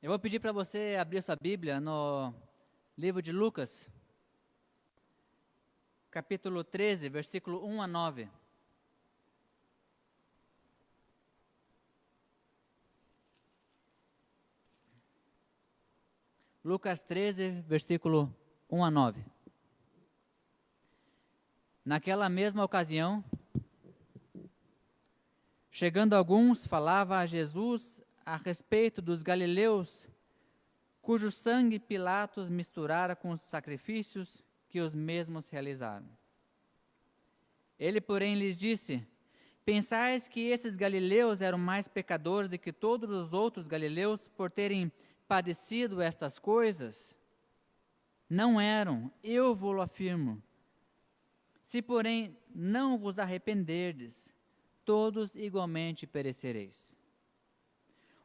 Eu vou pedir para você abrir sua Bíblia no livro de Lucas, capítulo 13, versículo 1 a 9. Lucas 13, versículo 1 a 9. Naquela mesma ocasião, chegando alguns, falava a Jesus a respeito dos galileus, cujo sangue Pilatos misturara com os sacrifícios que os mesmos realizaram. Ele, porém, lhes disse: Pensais que esses galileus eram mais pecadores do que todos os outros galileus por terem padecido estas coisas? Não eram, eu vos afirmo. Se, porém, não vos arrependerdes, todos igualmente perecereis.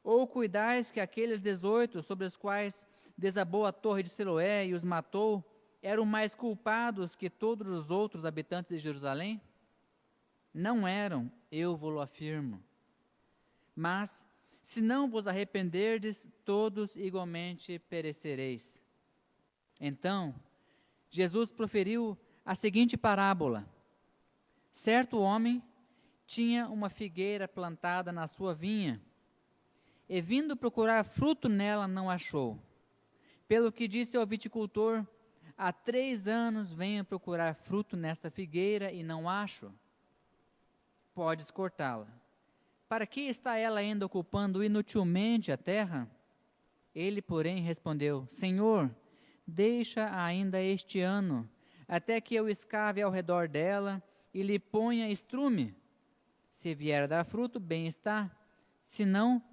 Ou cuidais que aqueles 18 sobre os quais desabou a torre de Siloé e os matou, eram mais culpados que todos os outros habitantes de Jerusalém? Não eram, eu vos afirmo. Mas, se não vos arrependerdes, todos igualmente perecereis. Então, Jesus proferiu a seguinte parábola. Certo homem tinha uma figueira plantada na sua vinha, e vindo procurar fruto nela, não achou. Pelo que disse ao viticultor: há 3 anos venho procurar fruto nesta figueira e não acho. Podes cortá-la. Para que está ela ainda ocupando inutilmente a terra? Ele, porém, respondeu: Senhor, deixa ainda este ano, até que eu escave ao redor dela e lhe ponha estrume. Se vier a dar fruto, bem está. Se não,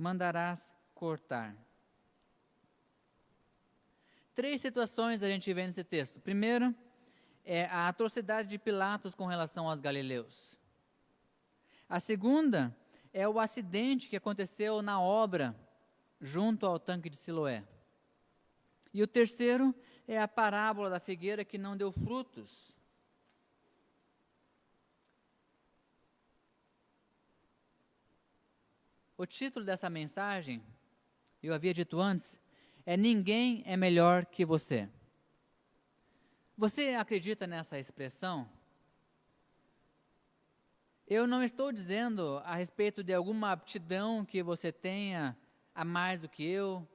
mandarás cortar. 3 situações a gente vê nesse texto. Primeiro, é a atrocidade de Pilatos com relação aos galileus. A segunda é o acidente que aconteceu na obra junto ao tanque de Siloé. E o terceiro é a parábola da figueira que não deu frutos. O título dessa mensagem, eu havia dito antes, é Ninguém é melhor que você. Você acredita nessa expressão? Eu não estou dizendo a respeito de alguma aptidão que você tenha a mais do que eu,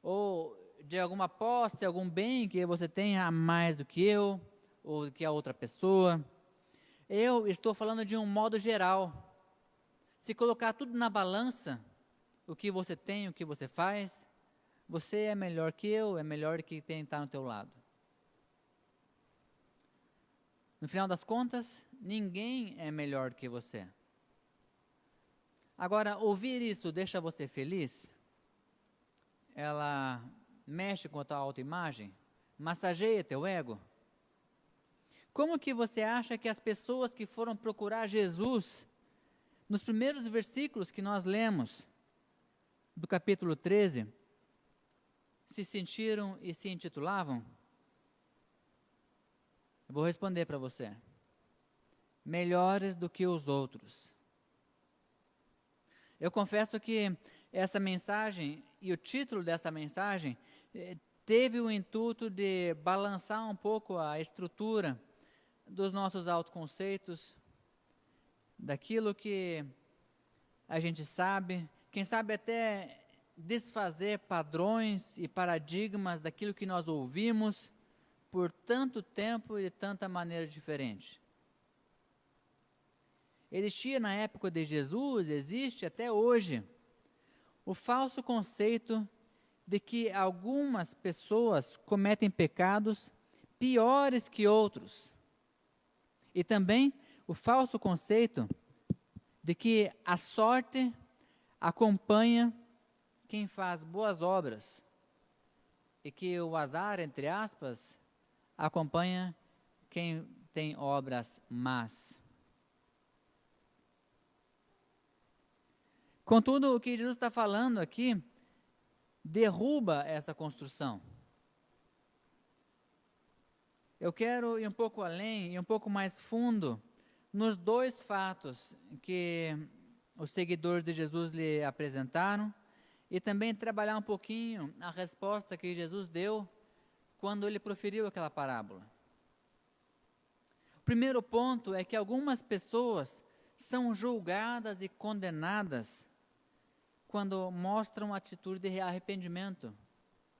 ou de alguma posse, algum bem que você tenha a mais do que eu, ou do que a outra pessoa. Eu estou falando de um modo geral. Se colocar tudo na balança, o que você tem, o que você faz, você é melhor que eu, é melhor que quem está no teu lado. No final das contas, ninguém é melhor que você. Agora, ouvir isso deixa você feliz? Ela mexe com a tua autoimagem? Massageia teu ego? Como que você acha que as pessoas que foram procurar Jesus, nos primeiros versículos que nós lemos, do capítulo 13, se sentiram e se intitulavam? Eu vou responder para você. Melhores do que os outros. Eu confesso que essa mensagem e o título dessa mensagem teve o intuito de balançar um pouco a estrutura dos nossos autoconceitos, daquilo que a gente sabe, quem sabe até desfazer padrões e paradigmas daquilo que nós ouvimos por tanto tempo e de tanta maneira diferente. Existia na época de Jesus, existe até hoje, o falso conceito de que algumas pessoas cometem pecados piores que outros. E também o falso conceito de que a sorte acompanha quem faz boas obras e que o azar, entre aspas, acompanha quem tem obras más. Contudo, o que Jesus está falando aqui derruba essa construção. Eu quero ir um pouco além e um pouco mais fundo nos 2 fatos que os seguidores de Jesus lhe apresentaram e também trabalhar um pouquinho a resposta que Jesus deu quando ele proferiu aquela parábola. O primeiro ponto é que algumas pessoas são julgadas e condenadas quando mostram atitude de arrependimento.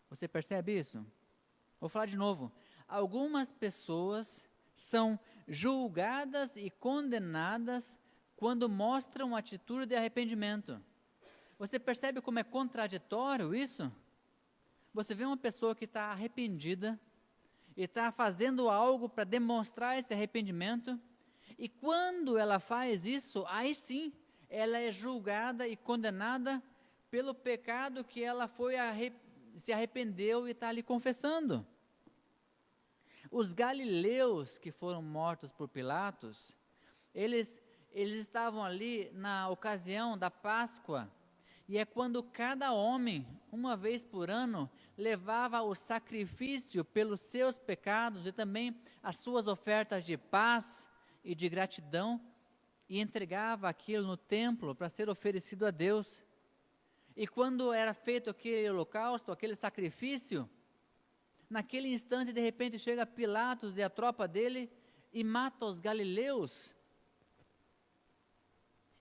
Você percebe isso? Vou falar de novo. Algumas pessoas são julgadas e condenadas quando mostram atitude de arrependimento. Você percebe como é contraditório isso? Você vê uma pessoa que está arrependida e está fazendo algo para demonstrar esse arrependimento, e quando ela faz isso, aí sim, ela é julgada e condenada pelo pecado que ela se arrependeu e está ali confessando. Os galileus que foram mortos por Pilatos, eles estavam ali na ocasião da Páscoa, e é quando cada homem, uma vez por ano, levava o sacrifício pelos seus pecados e também as suas ofertas de paz e de gratidão, e entregava aquilo no templo para ser oferecido a Deus. E quando era feito aquele holocausto, aquele sacrifício, naquele instante, de repente, chega Pilatos e a tropa dele e mata os galileus.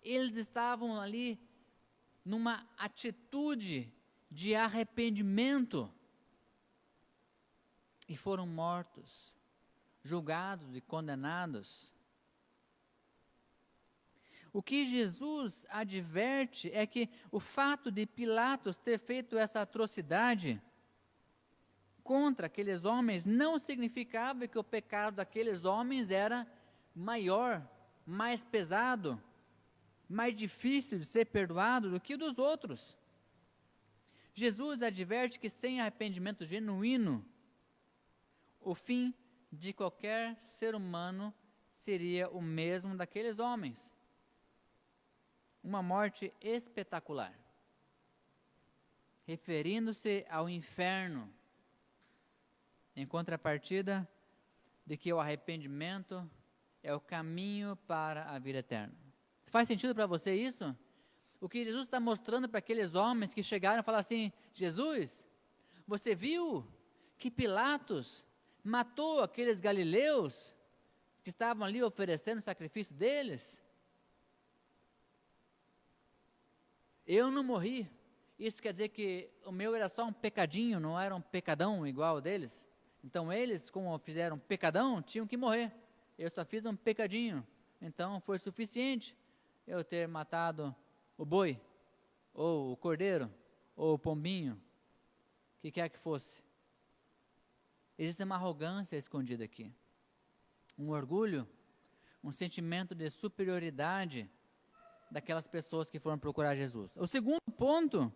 Eles estavam ali numa atitude de arrependimento e foram mortos, julgados e condenados. O que Jesus adverte é que o fato de Pilatos ter feito essa atrocidade contra aqueles homens não significava que o pecado daqueles homens era maior, mais pesado, mais difícil de ser perdoado do que o dos outros. Jesus adverte que sem arrependimento genuíno, o fim de qualquer ser humano seria o mesmo daqueles homens. Uma morte espetacular, referindo-se ao inferno, em contrapartida de que o arrependimento é o caminho para a vida eterna. Faz sentido para você isso? O que Jesus está mostrando para aqueles homens que chegaram e falaram assim: Jesus, você viu que Pilatos matou aqueles galileus que estavam ali oferecendo o sacrifício deles? Eu não morri. Isso quer dizer que o meu era só um pecadinho, não era um pecadão igual ao deles? Então eles, como fizeram um pecadão, tinham que morrer. Eu só fiz um pecadinho, então foi suficiente eu ter matado o boi, ou o cordeiro, ou o pombinho, o que quer que fosse. Existe uma arrogância escondida aqui, um orgulho, um sentimento de superioridade daquelas pessoas que foram procurar Jesus. O segundo ponto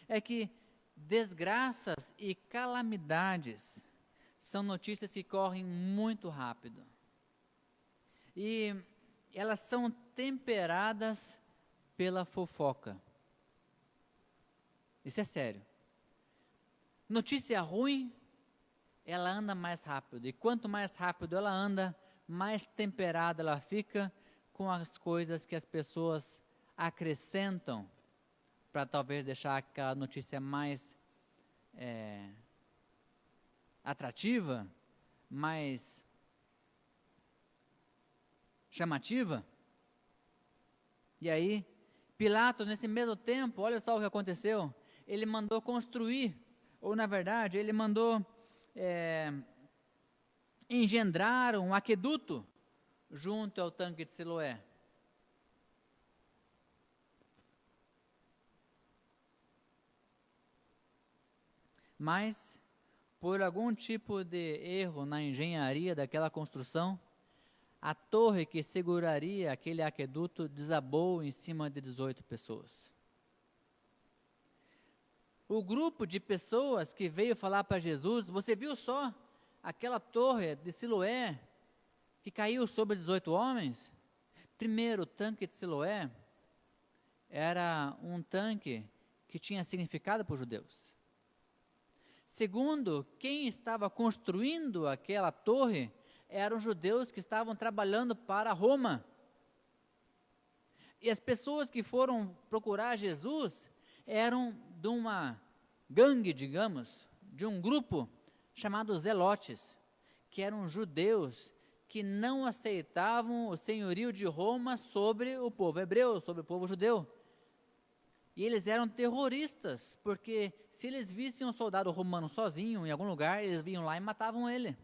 é que desgraças e calamidades são notícias que correm muito rápido. E elas são temperadas pela fofoca. Isso é sério. Notícia ruim, ela anda mais rápido. E quanto mais rápido ela anda, mais temperada ela fica com as coisas que as pessoas acrescentam para talvez deixar aquela notícia mais atrativa, mais chamativa. E aí, Pilatos, nesse mesmo tempo, olha só o que aconteceu, ele mandou construir, ou na verdade, ele mandou engendrar um aqueduto junto ao tanque de Siloé. Mas, por algum tipo de erro na engenharia daquela construção, a torre que seguraria aquele aqueduto desabou em cima de 18 pessoas. O grupo de pessoas que veio falar para Jesus, você viu só aquela torre de Siloé que caiu sobre 18 homens? Primeiro, o tanque de Siloé era um tanque que tinha significado para os judeus. Segundo, quem estava construindo aquela torre eram judeus que estavam trabalhando para Roma. E as pessoas que foram procurar Jesus, eram de uma gangue, digamos, de um grupo chamado Zelotes, que eram judeus que não aceitavam o senhorio de Roma sobre o povo hebreu, sobre o povo judeu. E eles eram terroristas, porque se eles vissem um soldado romano sozinho em algum lugar, eles vinham lá e matavam ele.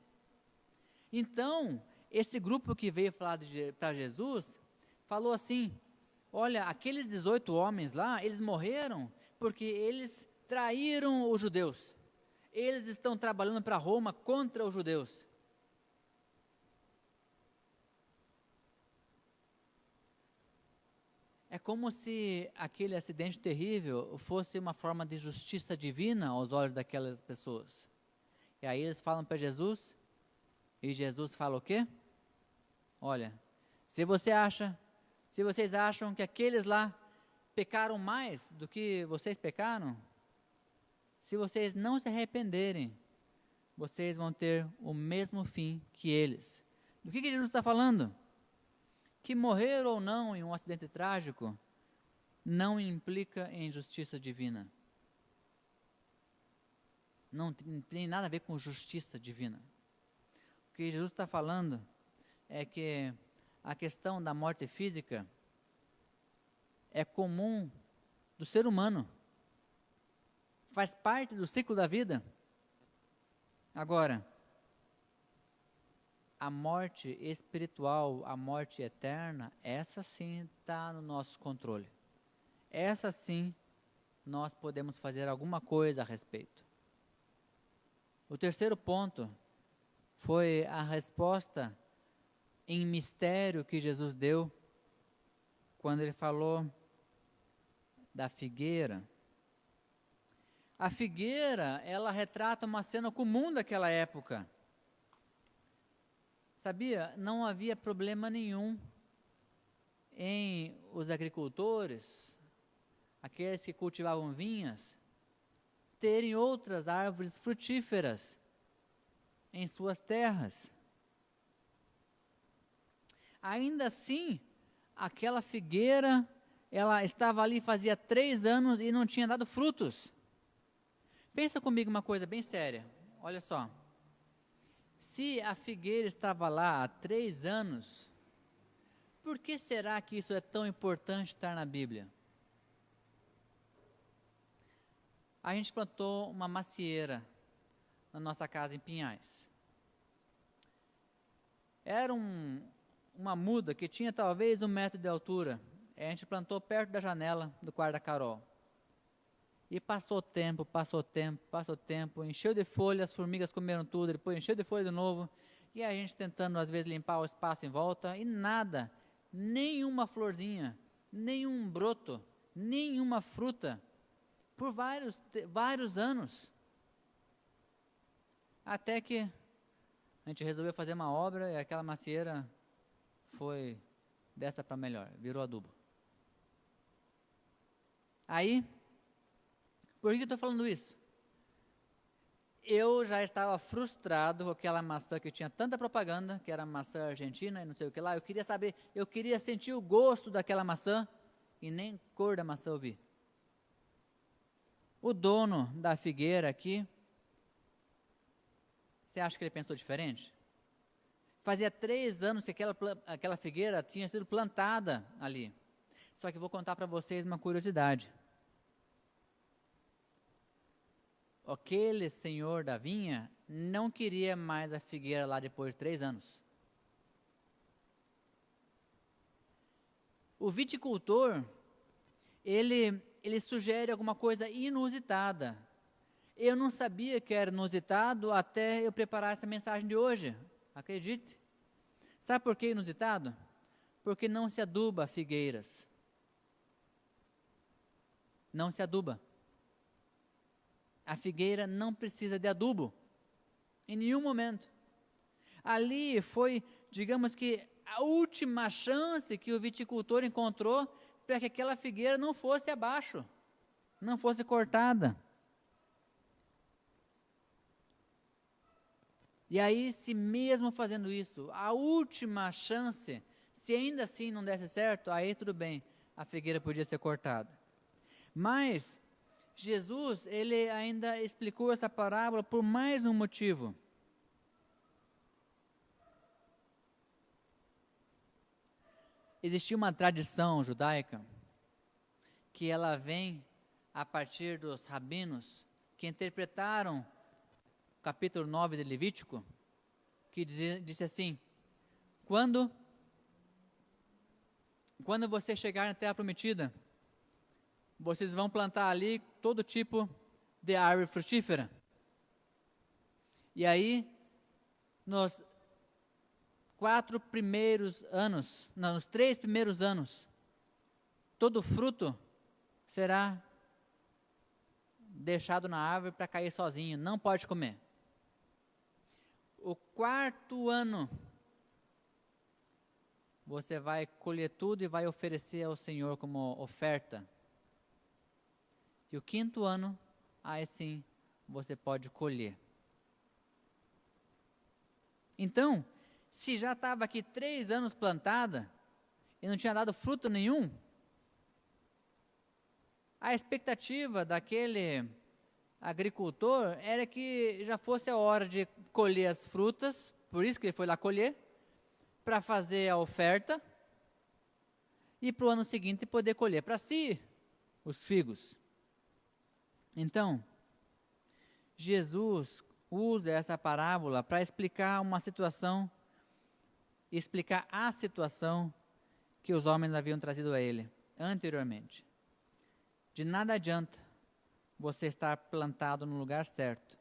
Então, esse grupo que veio falar para Jesus, falou assim, olha, aqueles 18 homens lá, eles morreram porque eles traíram os judeus. Eles estão trabalhando para Roma contra os judeus. É como se aquele acidente terrível fosse uma forma de justiça divina aos olhos daquelas pessoas. E aí eles falam para Jesus, e Jesus fala o quê? Olha, se vocês acham que aqueles lá pecaram mais do que vocês pecaram, se vocês não se arrependerem, vocês vão ter o mesmo fim que eles. Do que Jesus está falando? Que morrer ou não em um acidente trágico não implica em justiça divina. Não tem nada a ver com justiça divina. O que Jesus está falando é que a questão da morte física é comum do ser humano. Faz parte do ciclo da vida. Agora, a morte espiritual, a morte eterna, essa sim está no nosso controle. Essa sim nós podemos fazer alguma coisa a respeito. O terceiro ponto foi a resposta em mistério que Jesus deu quando ele falou da figueira. A figueira, ela retrata uma cena comum daquela época. Sabia? Não havia problema nenhum em os agricultores, aqueles que cultivavam vinhas, terem outras árvores frutíferas em suas terras. Ainda assim, aquela figueira, ela estava ali fazia 3 anos e não tinha dado frutos. Pensa comigo uma coisa bem séria, olha só. Se a figueira estava lá há 3 anos, por que será que isso é tão importante estar na Bíblia? A gente plantou uma macieira na nossa casa em Pinhais. Era uma muda que tinha talvez 1 metro de altura. A gente plantou perto da janela do quarto da Carol. E passou tempo, encheu de folha, as formigas comeram tudo, depois encheu de folha de novo, e a gente tentando às vezes limpar o espaço em volta, e nada, nenhuma florzinha, nenhum broto, nenhuma fruta, por vários anos. Até que a gente resolveu fazer uma obra, e aquela macieira foi dessa para melhor, virou adubo. Aí, por que eu estou falando isso? Eu já estava frustrado com aquela maçã que tinha tanta propaganda, que era maçã argentina e não sei o que lá. Eu queria saber, eu queria sentir o gosto daquela maçã e nem cor da maçã eu vi. O dono da figueira aqui, você acha que ele pensou diferente? Fazia 3 anos que aquela figueira tinha sido plantada ali. Só que vou contar para vocês uma curiosidade. Aquele senhor da vinha não queria mais a figueira lá depois de 3 anos. O viticultor, ele sugere alguma coisa inusitada. Eu não sabia que era inusitado até eu preparar essa mensagem de hoje. Acredite. Sabe por que inusitado? Porque não se aduba figueiras. Não se aduba. A figueira não precisa de adubo, em nenhum momento. Ali foi, digamos que, a última chance que o viticultor encontrou para que aquela figueira não fosse abaixo, não fosse cortada. E aí, se mesmo fazendo isso, a última chance, se ainda assim não desse certo, aí tudo bem, a figueira podia ser cortada. Mas Jesus, ele ainda explicou essa parábola por mais um motivo. Existia uma tradição judaica que ela vem a partir dos rabinos que interpretaram o capítulo 9 de Levítico, que disse assim: quando você chegar na terra prometida, vocês vão plantar ali todo tipo de árvore frutífera. E aí, nos 3 primeiros anos, todo fruto será deixado na árvore para cair sozinho, não pode comer. O 4º ano, você vai colher tudo e vai oferecer ao Senhor como oferta. E o 5º ano, aí sim, você pode colher. Então, se já estava aqui 3 anos plantada e não tinha dado fruto nenhum, a expectativa daquele agricultor era que já fosse a hora de colher as frutas, por isso que ele foi lá colher, para fazer a oferta e para o ano seguinte poder colher para si os figos. Então, Jesus usa essa parábola para explicar a situação que os homens haviam trazido a ele anteriormente. De nada adianta você estar plantado no lugar certo,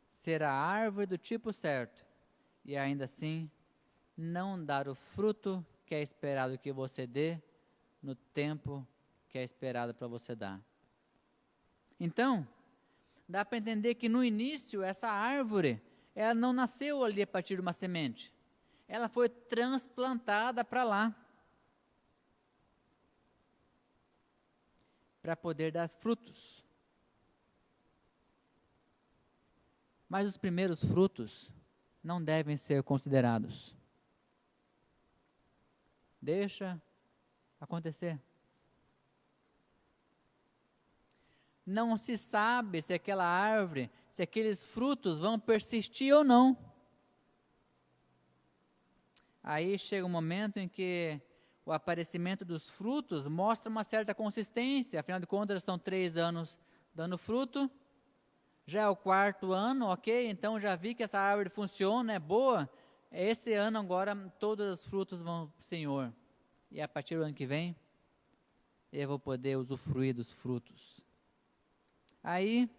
ser a árvore do tipo certo, e ainda assim não dar o fruto que é esperado que você dê no tempo que é esperado para você dar. Então, dá para entender que no início essa árvore, ela não nasceu ali a partir de uma semente. Ela foi transplantada para lá, para poder dar frutos. Mas os primeiros frutos não devem ser considerados. Deixa acontecer. Não se sabe se aquela árvore, se aqueles frutos vão persistir ou não. Aí chega um momento em que o aparecimento dos frutos mostra uma certa consistência, afinal de contas são 3 anos dando fruto, já é o 4º ano, ok, então já vi que essa árvore funciona, é boa, esse ano agora todos os frutos vão para o Senhor, e a partir do ano que vem, eu vou poder usufruir dos frutos. Aí,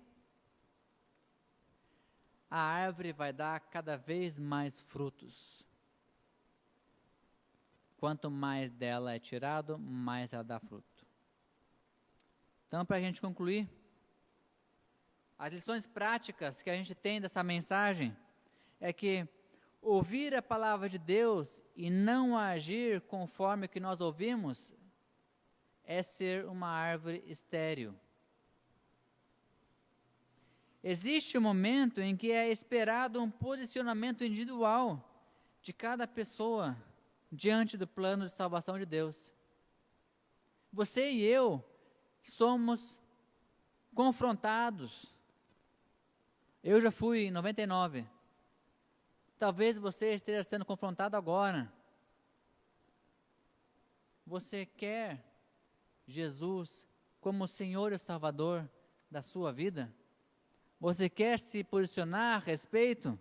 a árvore vai dar cada vez mais frutos. Quanto mais dela é tirado, mais ela dá fruto. Então, para a gente concluir, as lições práticas que a gente tem dessa mensagem é que ouvir a palavra de Deus e não agir conforme o que nós ouvimos é ser uma árvore estéril. Existe um momento em que é esperado um posicionamento individual de cada pessoa diante do plano de salvação de Deus. Você e eu somos confrontados. Eu já fui em 99. Talvez você esteja sendo confrontado agora. Você quer Jesus como Senhor e Salvador da sua vida? Você quer se posicionar a respeito?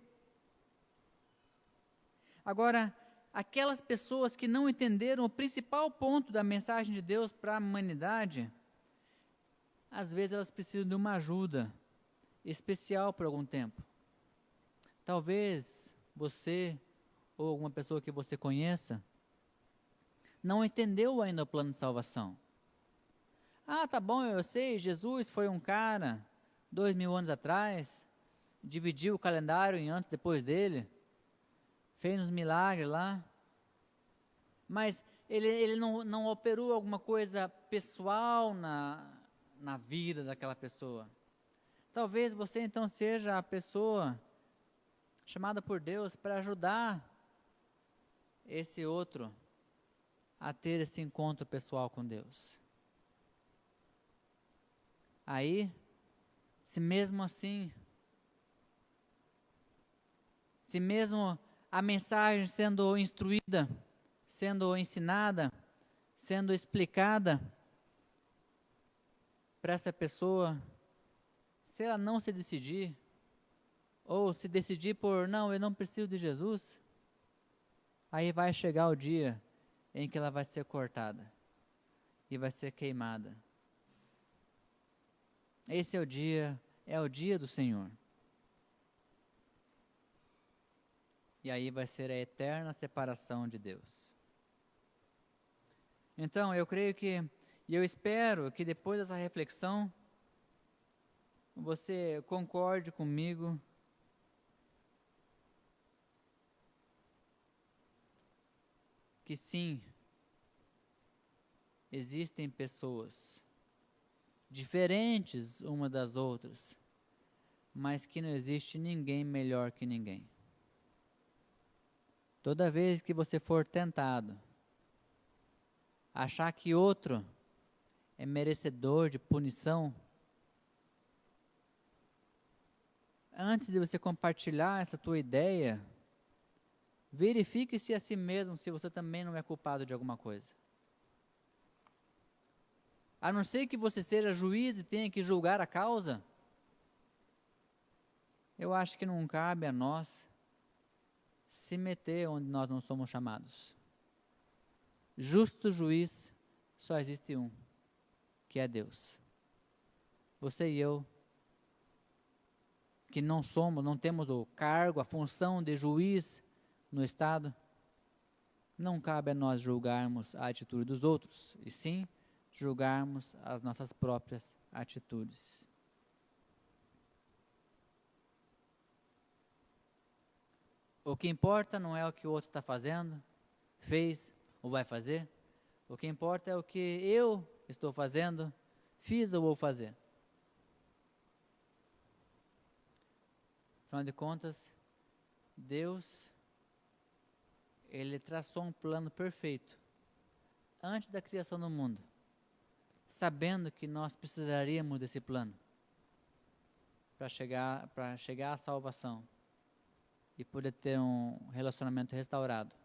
Agora, aquelas pessoas que não entenderam o principal ponto da mensagem de Deus para a humanidade, às vezes elas precisam de uma ajuda especial por algum tempo. Talvez você ou alguma pessoa que você conheça não entendeu ainda o plano de salvação. Ah, tá bom, eu sei, Jesus foi um cara 2000 anos atrás, dividiu o calendário em antes e depois dele, fez uns milagres lá, mas ele não operou alguma coisa pessoal na vida daquela pessoa. Talvez você então seja a pessoa chamada por Deus para ajudar esse outro a ter esse encontro pessoal com Deus. Aí Se mesmo assim, se mesmo a mensagem sendo instruída, sendo ensinada, sendo explicada para essa pessoa, se ela não se decidir, ou se decidir por, não, eu não preciso de Jesus, aí vai chegar o dia em que ela vai ser cortada e vai ser queimada. Esse é o dia do Senhor. E aí vai ser a eterna separação de Deus. Então, eu creio que, e eu espero que depois dessa reflexão, você concorde comigo que sim, existem pessoas diferentes uma das outras, mas que não existe ninguém melhor que ninguém. Toda vez que você for tentado achar que outro é merecedor de punição, antes de você compartilhar essa tua ideia, verifique-se a si mesmo se você também não é culpado de alguma coisa. A não ser que você seja juiz e tenha que julgar a causa, eu acho que não cabe a nós se meter onde nós não somos chamados. Justo juiz só existe um, que é Deus. Você e eu, que não temos o cargo, a função de juiz no Estado, não cabe a nós julgarmos a atitude dos outros, e sim julgarmos as nossas próprias atitudes. O que importa não é o que o outro está fazendo, fez ou vai fazer. O que importa é o que eu estou fazendo, fiz ou vou fazer. Afinal de contas, Deus, Ele traçou um plano perfeito antes da criação do mundo, sabendo que nós precisaríamos desse plano para chegar à salvação e poder ter um relacionamento restaurado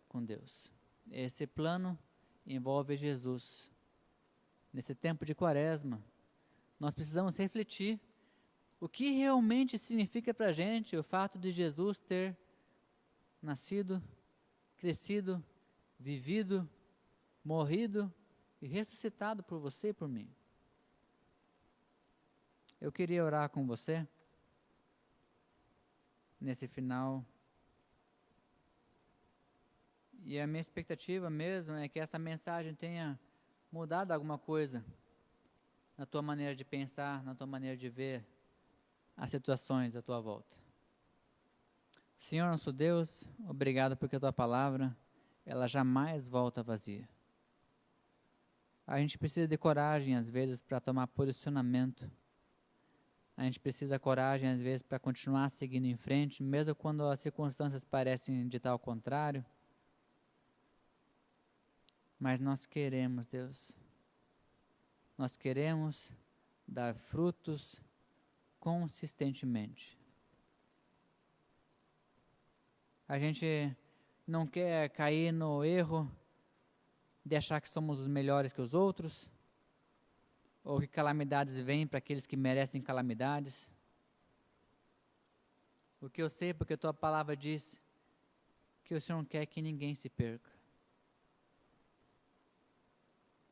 com Deus. Esse plano envolve Jesus. Nesse tempo de Quaresma, nós precisamos refletir o que realmente significa para a gente o fato de Jesus ter nascido, crescido, vivido, morrido e ressuscitado por você e por mim. Eu queria orar com você nesse final. E a minha expectativa mesmo é que essa mensagem tenha mudado alguma coisa na tua maneira de pensar, na tua maneira de ver as situações à tua volta. Senhor nosso Deus, obrigado porque a tua palavra, ela jamais volta vazia. A gente precisa de coragem às vezes para tomar posicionamento. A gente precisa de coragem às vezes para continuar seguindo em frente, mesmo quando as circunstâncias parecem ditar ao contrário. Mas nós queremos, Deus, nós queremos dar frutos consistentemente. A gente não quer cair no erro de achar que somos os melhores que os outros, ou que calamidades vêm para aqueles que merecem calamidades. O que eu sei, porque a tua palavra diz que o Senhor não quer que ninguém se perca.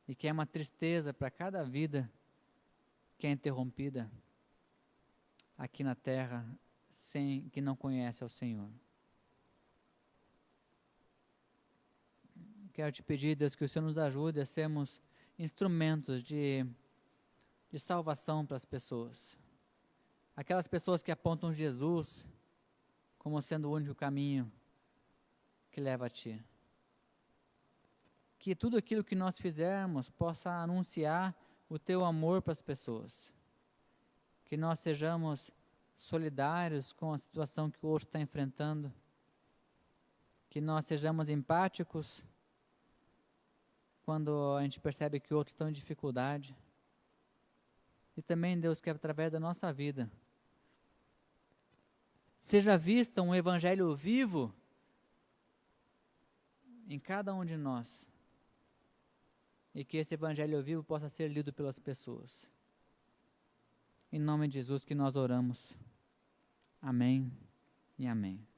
E que é uma tristeza para cada vida que é interrompida aqui na terra sem que não conhece ao Senhor. Quero te pedir, Deus, que o Senhor nos ajude a sermos instrumentos de salvação para as pessoas. Aquelas pessoas que apontam Jesus como sendo o único caminho que leva a Ti. Que tudo aquilo que nós fizermos possa anunciar o Teu amor para as pessoas. Que nós sejamos solidários com a situação que o outro está enfrentando. Que nós sejamos empáticos quando a gente percebe que outros estão em dificuldade. e também, Deus, que através da nossa vida seja vista um evangelho vivo em cada um de nós, e que esse evangelho vivo possa ser lido pelas pessoas. Em nome de Jesus que nós oramos. Amém e amém.